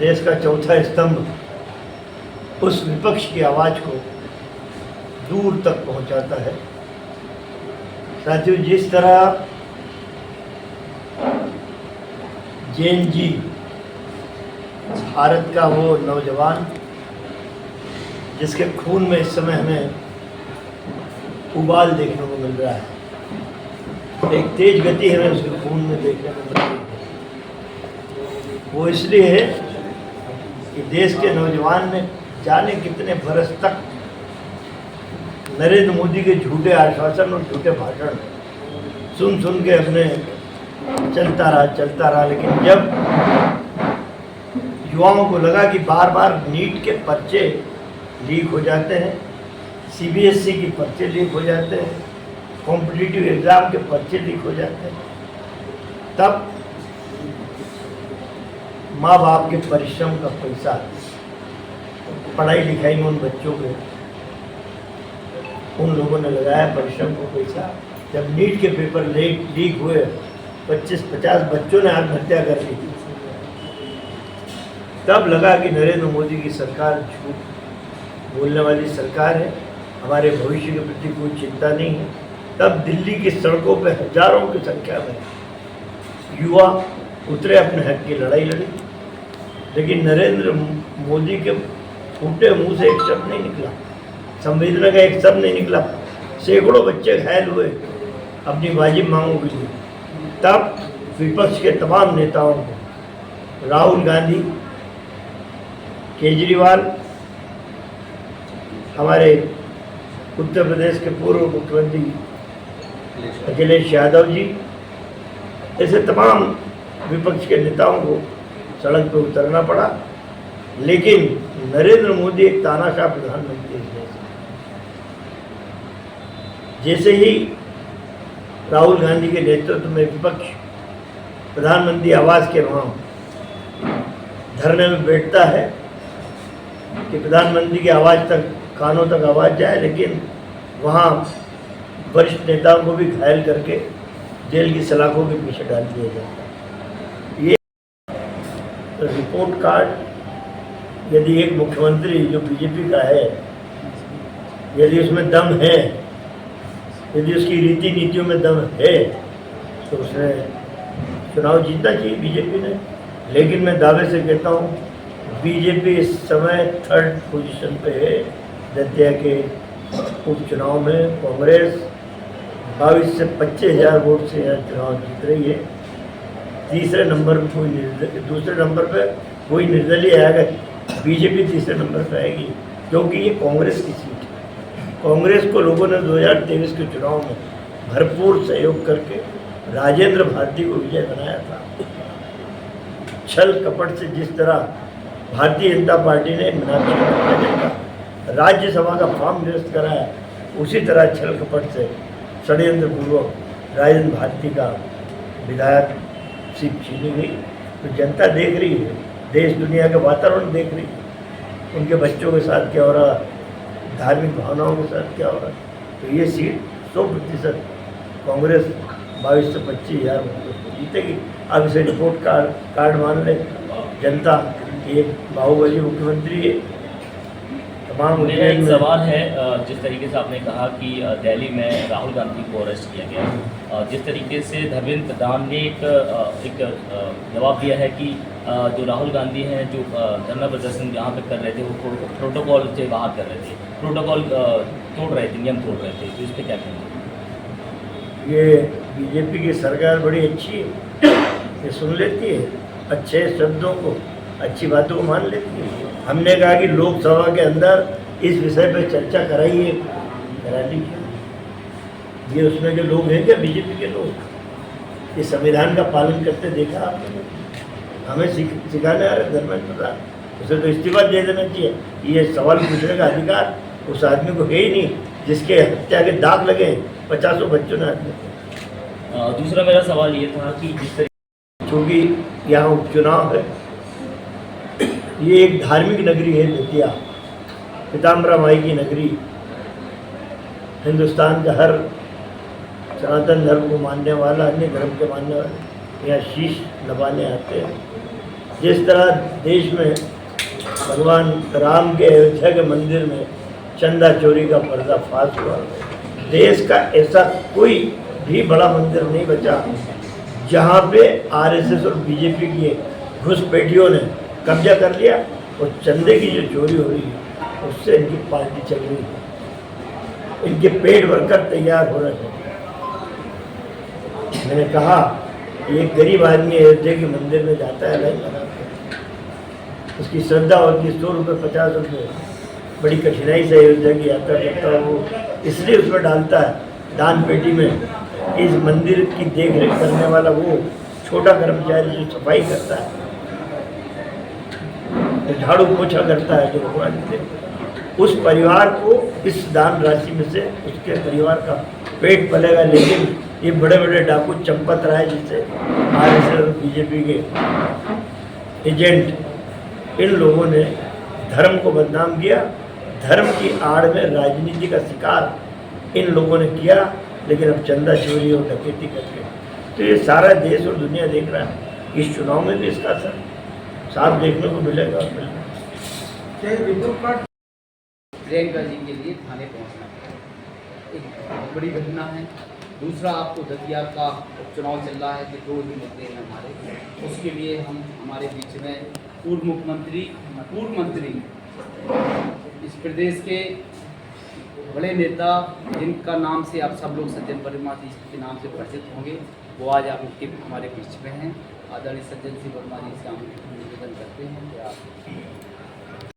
देश का चौथा स्तंभ उस विपक्ष की आवाज़ को दूर तक पहुंचाता है। साथियों, जिस तरह जेन जी भारत का वो नौजवान जिसके खून में इस समय हमें उबाल देखने को मिल रहा है, एक तेज गति हमें उसके खून में देखने को मिल रही है, वो इसलिए है कि देश के नौजवान ने जाने कितने बरस तक नरेंद्र मोदी के झूठे आश्वासन और झूठे भाषण सुन सुन के अपने चलता रहा। लेकिन जब युवाओं को लगा कि बार बार नीट के पर्चे लीक हो जाते हैं, सीबीएसई के पर्चे लीक हो जाते हैं, कॉम्पिटिटिव एग्ज़ाम के पर्चे लीक हो जाते हैं, तब माँ बाप के परिश्रम का पैसा पढ़ाई लिखाई में उन बच्चों के उन लोगों ने लगाया परिश्रम को पैसा। जब नीट के पेपर लीक हुए 25-50 बच्चों ने आत्महत्या कर ली, तब लगा कि नरेंद्र मोदी की सरकार झूठ बोलने वाली सरकार है, हमारे भविष्य के प्रति कोई चिंता नहीं है। तब दिल्ली की सड़कों पर हजारों की संख्या में युवा उतरे, अपने हक की लड़ाई लड़ी, लेकिन नरेंद्र मोदी के फूटे मुंह से एक शब्द नहीं निकला, संवेदना का एक शब्द नहीं निकला। सैकड़ों बच्चे घायल हुए अपनी वाजिब मांगों के लिए। तब विपक्ष के तमाम नेताओं को, राहुल गांधी, केजरीवाल, हमारे उत्तर प्रदेश के पूर्व मुख्यमंत्री अखिलेश यादव जी, ऐसे तमाम विपक्ष के नेताओं को सड़क पर उतरना पड़ा। लेकिन नरेंद्र मोदी एक तानाशाह प्रधानमंत्री है। जैसे ही राहुल गांधी के नेतृत्व में विपक्ष प्रधानमंत्री आवास के वहाँ धरने में बैठता है कि प्रधानमंत्री की आवाज़ तक, कानों तक आवाज़ जाए, लेकिन वहाँ वरिष्ठ नेताओं को भी घायल करके जेल की सलाखों के पीछे डाल दिया जाता है। ये रिपोर्ट कार्ड, यदि एक मुख्यमंत्री जो बीजेपी का है, यदि उसमें दम है, यदि उसकी रीति नीतियों में दम है, तो उसने चुनाव जीतना चाहिए बीजेपी ने। लेकिन मैं दावे से कहता हूँ, बीजेपी इस समय 3rd पोजीशन पे है। दतिया के उपचुनाव में कांग्रेस 22 से 25 हज़ार वोट से यह चुनाव जीत रही है। दूसरे नंबर पे कोई निर्दलीय आएगा, बीजेपी तीसरे नंबर पर आएगी, क्योंकि ये कांग्रेस की सीट है। कांग्रेस को लोगों ने 2023 के चुनाव में भरपूर सहयोग करके राजेंद्र भारती को विजय बनाया था। छल कपट से जिस तरह भारतीय जनता पार्टी ने मीनाक्षी नटराजन का राज्यसभा का फॉर्म निरस्त कराया, उसी तरह छल कपट से षड्यंत्र पूर्वक राजेंद्र भारती का विधायक सीट छीनी गई। तो जनता देख रही है, देश दुनिया का वातावरण देख रही है, उनके बच्चों के साथ क्या हो रहा, धार्मिक भावनाओं के साथ क्या हो रहा। तो ये सीट 100% कांग्रेस 22 से 25 हज़ार वोटों को जीतेगी। अब इसे रिपोर्ट कार्ड मान ले जनता, एक बाहुबली मुख्यमंत्री है। तमाम मेरा एक सवाल है, जिस तरीके से आपने कहा कि दिल्ली में राहुल गांधी को अरेस्ट किया गया, जिस तरीके से धर्मेंद्र प्रधान ने एक जवाब दिया है कि जो राहुल गांधी हैं जो धरना प्रदर्शन यहाँ पे कर रहे थे वो प्रोटोकॉल से बाहर कर रहे थे, प्रोटोकॉल तोड़ रहे थे, नियम तोड़ रहे थे, तो इस पर क्या कहेंगे? ये बीजेपी की सरकार बड़ी अच्छी है, ये सुन लेती है, अच्छे शब्दों को, अच्छी बातों को मान लेती है। हमने कहा कि लोकसभा के अंदर इस विषय पर चर्चा कराइए, करा लीजिए। ये उसमें जो लोग हैं क्या बीजेपी के लोग, ये संविधान का पालन करते देखा आपने? हमें सिखाने आ रहे धर्मेंद्र प्रधान, उसे तो इस्तीफा दे देना चाहिए। ये सवाल पूछने का अधिकार उस आदमी को है ही नहीं जिसके हत्या के दाग लगे 50 बच्चों ने हत्या। दूसरा मेरा सवाल ये था कि जिस तरीके, चूँकि यहाँ उपचुनाव है, ये एक धार्मिक नगरी है दतिया, पीताम्बरा माई की नगरी। हिंदुस्तान का हर सनातन धर्म को मानने वाला, अन्य धर्म के मानने वाले यहाँ शीश नभाने आते हैं। जिस तरह देश में भगवान राम के अयोध्या के मंदिर में चंदा चोरी का पर्दाफाश हुआ, देश का ऐसा कोई भी बड़ा मंदिर नहीं बचा जहाँ पे आरएसएस और बीजेपी की घुसपैठियों ने कब्जा कर लिया और चंदे की जो चोरी हो रही है उससे इनकी पार्टी चल रही है, इनके पेट भरकर तैयार हो रहे हैं। मैंने कहा एक गरीब आदमी अयोध्या के मंदिर में जाता है लाइन लगा के, उसकी श्रद्धा होती है 100 रुपये 50 रुपये, बड़ी कठिनाई से अयोध्या की यात्रा करता है, वो इसलिए उसमें डालता है दान पेटी में। इस मंदिर की देख रेख करने वाला वो छोटा कर्मचारी जो सफाई करता है, जो झाड़ू पोछा करता है, जो भगवान से उस परिवार को इस दान राशि में से उसके परिवार का पेट पलेगा। लेकिन ये बड़े बड़े डाकू चंपत राय जिससे आरएसएस और बीजेपी के एजेंट, इन लोगों ने धर्म को बदनाम किया, धर्म की आड़ में राजनीति का शिकार इन लोगों ने किया। लेकिन अब चंदा चोरी और डकैती करके तो ये सारा देश और दुनिया देख रहा है। इस चुनाव में भी इसका असर साफ देखने को मिलेगा। प्रियंका जी के लिए थाने पहुंचना एक बहुत बड़ी घटना है। दूसरा, आपको दतिया का उपचुनाव चल रहा है कि 2 ही मुद्दे हैं हमारे, उसके लिए हम हमारे बीच में पूर्व मंत्री इस प्रदेश के बड़े नेता जिनका नाम से आप सब लोग सज्जन वर्मा जी के नाम से परिचित होंगे, वो आज आप उनके हमारे बीच में हैं। आदरणीय सज्जन सिंह वर्मा जी से हम निवेदन करते हैं कि आप